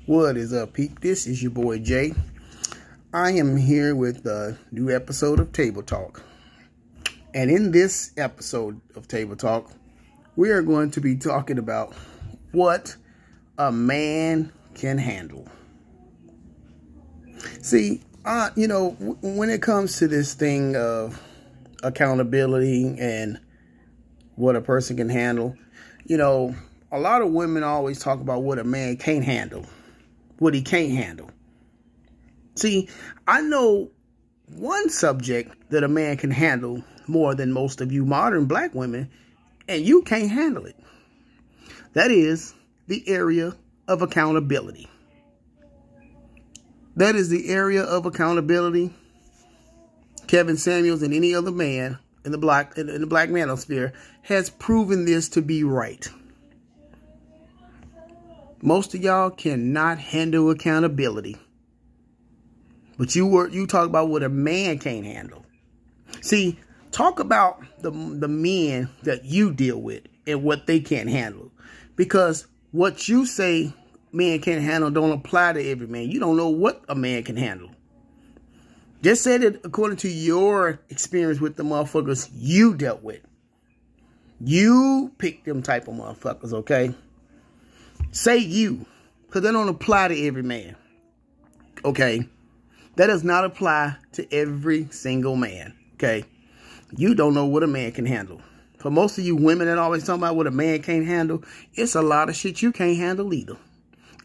What is up, peep? This is your boy Jay. I am here with a new episode of Table Talk. And in this episode of Table Talk, we are going to be talking about what a man can handle. See, when it comes to this thing of accountability and what a person can handle, a lot of women always talk about what a man can't handle, what he can't handle. See, I know one subject that a man can handle more than most of you modern black women, and you can't handle it. That is the area of accountability. That is the area of accountability. Kevin Samuels and any other man in the black manosphere has proven this to be right. Most of y'all cannot handle accountability. But you talk about what a man can't handle. See, talk about the men that you deal with and what they can't handle. Because what you say men can't handle don't apply to every man. You don't know what a man can handle. Just say that according to your experience with the motherfuckers you dealt with. You pick them type of motherfuckers, okay? Say you, because they don't apply to every man, okay? That does not apply to every single man, okay? You don't know what a man can handle. For most of you women that always talk about what a man can't handle, it's a lot of shit you can't handle either.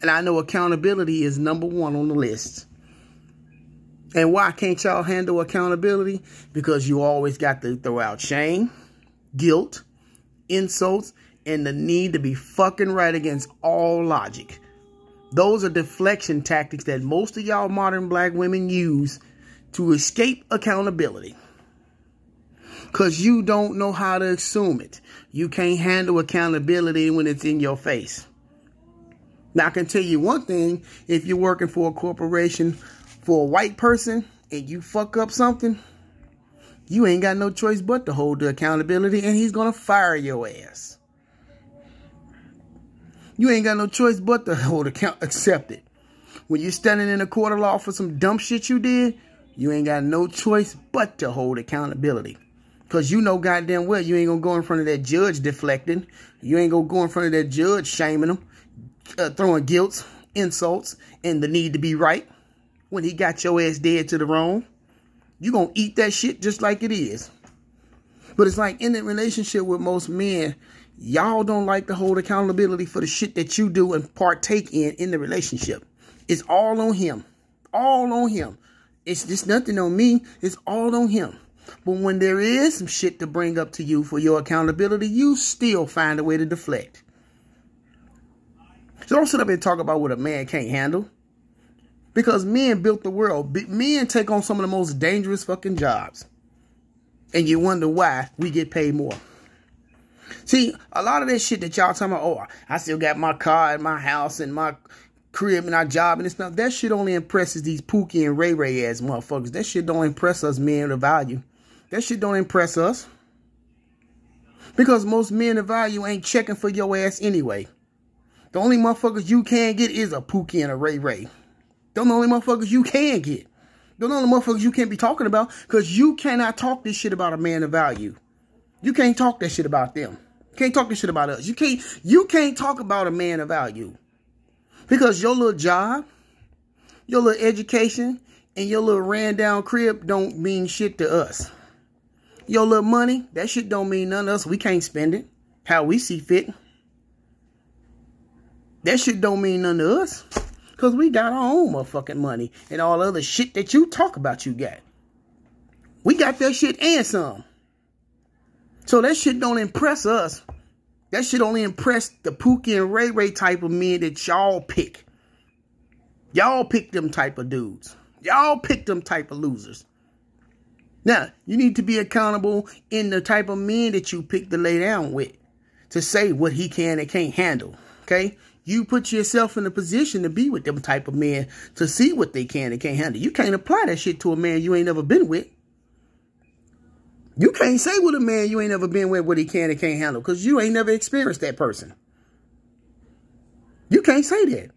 And I know accountability is number one on the list. And why can't y'all handle accountability? Because you always got to throw out shame, guilt, insults, and the need to be fucking right against all logic. Those are deflection tactics that most of y'all modern black women use to escape accountability. Because you don't know how to assume it. You can't handle accountability when it's in your face. Now, I can tell you one thing. If you're working for a corporation for a white person and you fuck up something, you ain't got no choice but to hold the accountability, and he's going to fire your ass. You ain't got no choice but to accept it. When you're standing in a court of law for some dumb shit you did, you ain't got no choice but to hold accountability. Because you know goddamn well you ain't going to go in front of that judge deflecting. You ain't going to go in front of that judge shaming him, throwing guilt, insults, and the need to be right when he got your ass dead to the wrong. You going to eat that shit just like it is. But it's like in that relationship with most men, y'all don't like to hold accountability for the shit that you do and partake in the relationship. It's all on him. All on him. It's just nothing on me. It's all on him. But when there is some shit to bring up to you for your accountability, you still find a way to deflect. So don't sit up and talk about what a man can't handle. Because men built the world. Men take on some of the most dangerous fucking jobs. And you wonder why we get paid more. See, a lot of that shit that y'all talking about, oh, I still got my car and my house and my crib and our job and stuff. That shit only impresses these Pookie and Ray Ray ass motherfuckers. That shit don't impress us men of value. That shit don't impress us. Because most men of value ain't checking for your ass anyway. The only motherfuckers you can get is a Pookie and a Ray Ray. Them the only motherfuckers you can get. Them the only motherfuckers you can't be talking about, because you cannot talk this shit about a man of value. You can't talk that shit about them. You can't talk this shit about us. You can't talk about a man of value. Because your little job, your little education, and your little ran down crib don't mean shit to us. Your little money, that shit don't mean none to us. We can't spend it how we see fit. That shit don't mean none to us. Because we got our own motherfucking money and all other shit that you talk about you got. We got that shit and some. So that shit don't impress us. That shit only impress the Pookie and Ray Ray type of men that y'all pick. Y'all pick them type of dudes. Y'all pick them type of losers. Now, you need to be accountable in the type of men that you pick to lay down with. To say what he can and can't handle. Okay? You put yourself in a position to be with them type of men to see what they can and can't handle. You can't apply that shit to a man you ain't never been with. You can't say with a man you ain't never been with what he can and can't handle because you ain't never experienced that person. You can't say that.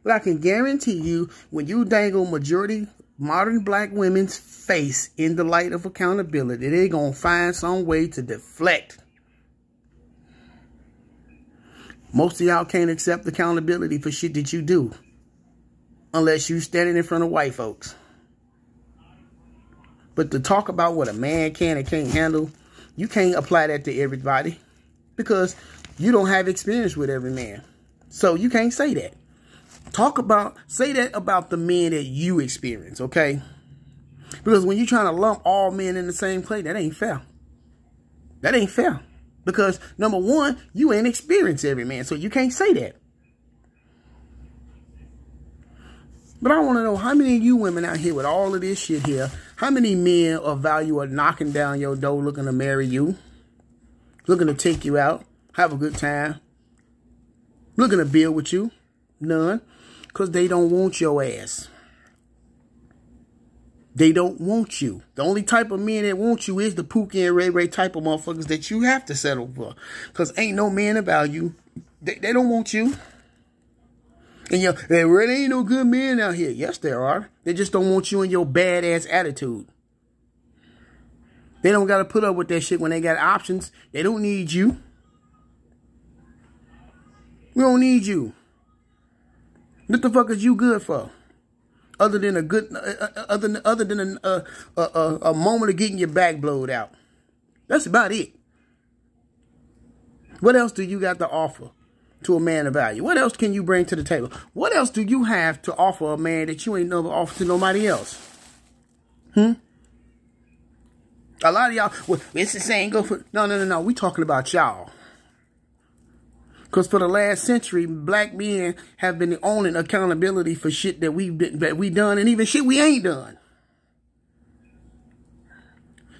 But I can guarantee you, when you dangle majority modern black women's face in the light of accountability, they're going to find some way to deflect. Most of y'all can't accept accountability for shit that you do unless you standing in front of white folks. But to talk about what a man can and can't handle, you can't apply that to everybody because you don't have experience with every man. So you can't say that. Say that about the men that you experience, okay? Because when you're trying to lump all men in the same plate, that ain't fair. That ain't fair. Because, number one, you ain't experienced every man, so you can't say that. But I want to know, how many of you women out here with all of this shit here, how many men of value are knocking down your door looking to marry you, looking to take you out, have a good time, looking to build with you? None. Because they don't want your ass. They don't want you. The only type of men that want you is the Pookie and Ray Ray type of motherfuckers that you have to settle for. Because ain't no man of value. They don't want you. And there really ain't no good men out here. Yes, there are. They just don't want you and your badass attitude. They don't got to put up with that shit when they got options. They don't need you. We don't need you. What the fuck is you good for? Other than a good, other than a moment of getting your back blowed out. That's about it. What else do you got to offer to a man of value? What else can you bring to the table? What else do you have to offer a man that you ain't never offered to nobody else? A lot of y'all, well, it's the same. Go for no. We talking about y'all. Because for the last century, black men have been owning accountability for shit that we done and even shit we ain't done.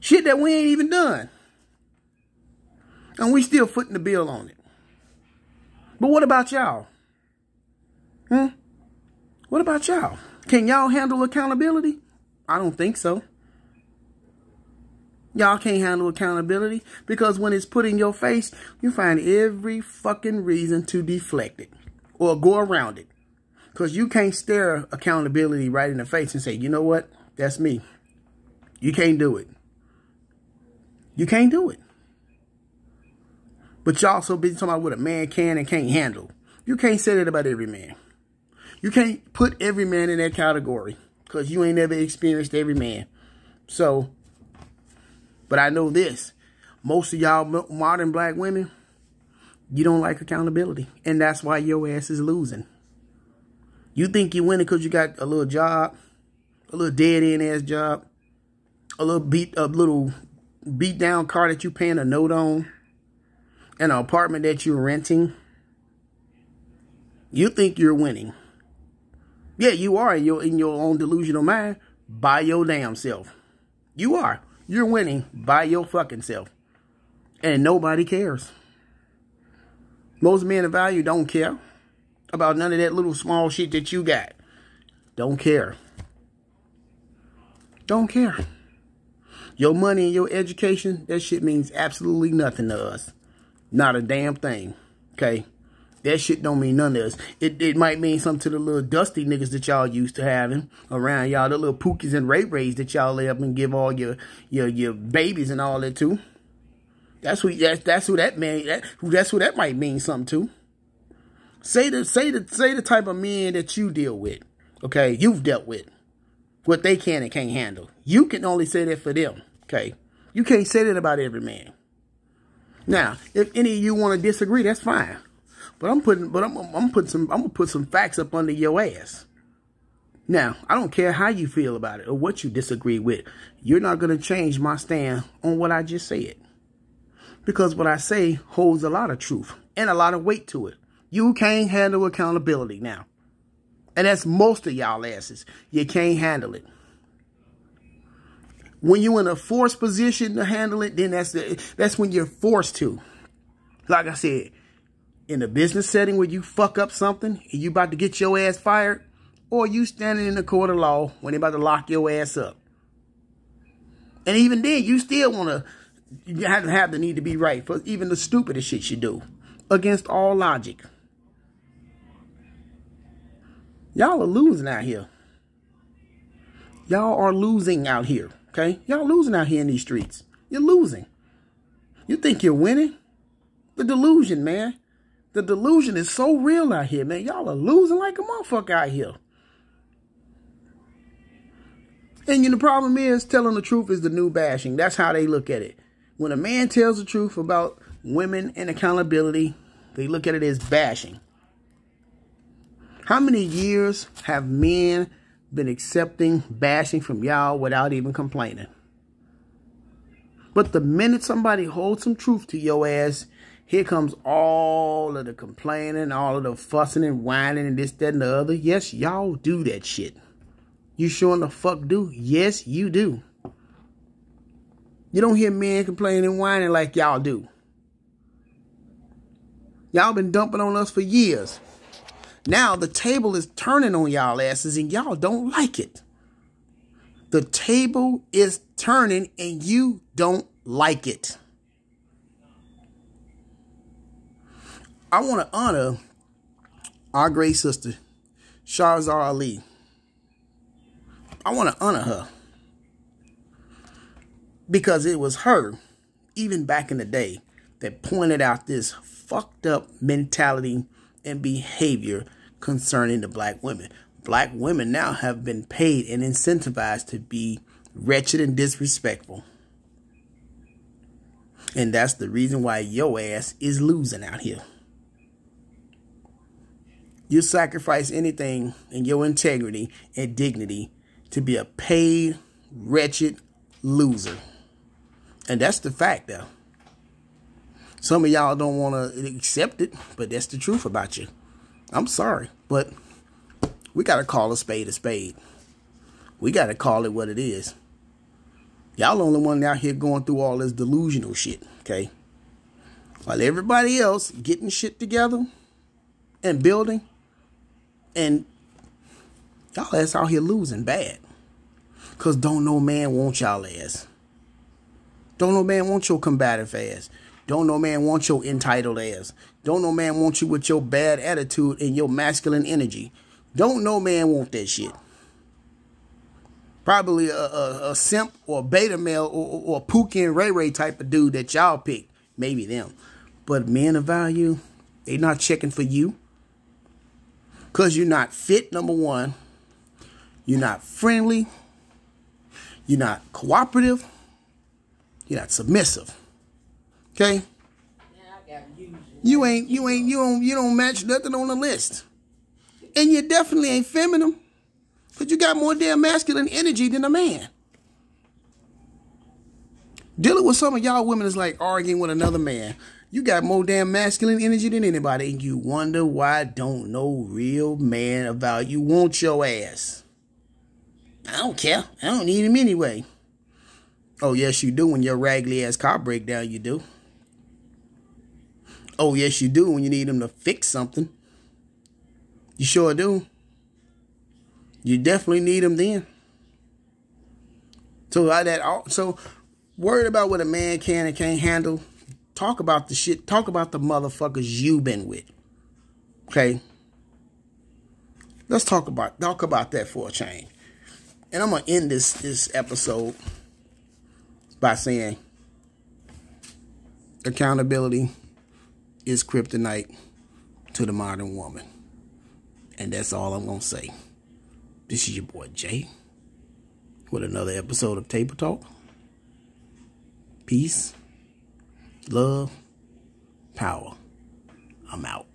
Shit that we ain't even done. And we still footing the bill on it. But what about y'all? What about y'all? Can y'all handle accountability? I don't think so. Y'all can't handle accountability because when it's put in your face, you find every fucking reason to deflect it or go around it. Because you can't stare accountability right in the face and say, you know what? That's me. You can't do it. You can't do it. But y'all so busy talking about what a man can and can't handle. You can't say that about every man. You can't put every man in that category because you ain't never experienced every man. So, but I know this. Most of y'all modern black women, you don't like accountability. And that's why your ass is losing. You think you're winning because you got a little job, a little dead-end ass job, a little beat down car that you paying a note on, and an apartment that you're renting. You think you're winning. Yeah, you are in your own delusional mind by your damn self. You are. You're winning by your fucking self. And nobody cares. Most men of value don't care about none of that little small shit that you got. Don't care. Don't care. Your money and your education, that shit means absolutely nothing to us. Not a damn thing. Okay? That shit don't mean none to us. It might mean something to the little dusty niggas that y'all used to having around y'all, the little Pookies and Ray Rays that y'all lay up and give all your babies and all that to. That's who that might mean something to. Say the type of men that you deal with. Okay, you've dealt with. What they can and can't handle. You can only say that for them. Okay. You can't say that about every man. Now, if any of you want to disagree, that's fine. But I'm gonna put some facts up under your ass. Now, I don't care how you feel about it or what you disagree with. You're not gonna change my stand on what I just said. Because what I say holds a lot of truth and a lot of weight to it. You can't handle accountability now. And that's most of y'all asses. You can't handle it. When you're in a forced position to handle it, then that's when you're forced to. Like I said, in a business setting where you fuck up something and you about to get your ass fired, or you standing in the court of law when they about to lock your ass up. And even then, you still you have the need to be right for even the stupidest shit you do against all logic. Y'all are losing out here. Y'all are losing out here. Okay? Y'all losing out here in these streets. You're losing. You think you're winning? The delusion, man. The delusion is so real out here, man. Y'all are losing like a motherfucker out here. And the problem is, telling the truth is the new bashing. That's how they look at it. When a man tells the truth about women and accountability, they look at it as bashing. How many years have men been accepting bashing from y'all without even complaining? But the minute somebody holds some truth to your ass, here comes all of the complaining, all of the fussing and whining and this, that, and the other. Yes, y'all do that shit. You sure the fuck do? Yes, you do. You don't hear men complaining and whining like y'all do. Y'all been dumping on us for years. Now the table is turning on y'all asses and y'all don't like it. The table is turning and you don't like it. I want to honor our great sister, Shahrazar Ali. I want to honor her because it was her, even back in the day, that pointed out this fucked up mentality and behavior concerning the black women. Black women now have been paid and incentivized to be wretched and disrespectful. And that's the reason why your ass is losing out here. You sacrifice anything in your integrity and dignity to be a paid, wretched loser. And that's the fact, though. Some of y'all don't want to accept it, but that's the truth about you. I'm sorry, but we got to call a spade a spade. We got to call it what it is. Y'all the only one out here going through all this delusional shit, okay? While everybody else getting shit together and building, and y'all ass out here losing bad. Because don't no man want y'all ass. Don't no man want your combative ass. Don't no man want your entitled ass. Don't no man want you with your bad attitude and your masculine energy. Don't no man want that shit. Probably a simp or a beta male or a Pookie and Ray Ray type of dude that y'all pick. Maybe them. But men of value, they not checking for you. Because you're not fit, number one. You're not friendly. You're not cooperative. You're not submissive. Okay? You don't match nothing on the list. And you definitely ain't feminine. But you got more damn masculine energy than a man. Dealing with some of y'all women is like arguing with another man. You got more damn masculine energy than anybody. And you wonder why don't no real man of value want your ass. I don't care. I don't need him anyway. Oh, yes, you do. When your raggedy ass car break down, you do. Oh, yes, you do. When you need him to fix something. You sure do. You definitely need him then. So worried about what a man can and can't handle. Talk about the shit. Talk about the motherfuckers you been with. Okay? Let's talk about that for a change. And I'm going to end this episode by saying accountability is kryptonite to the modern woman. And that's all I'm going to say. This is your boy Jay with another episode of Table Talk. Peace, love, power. I'm out.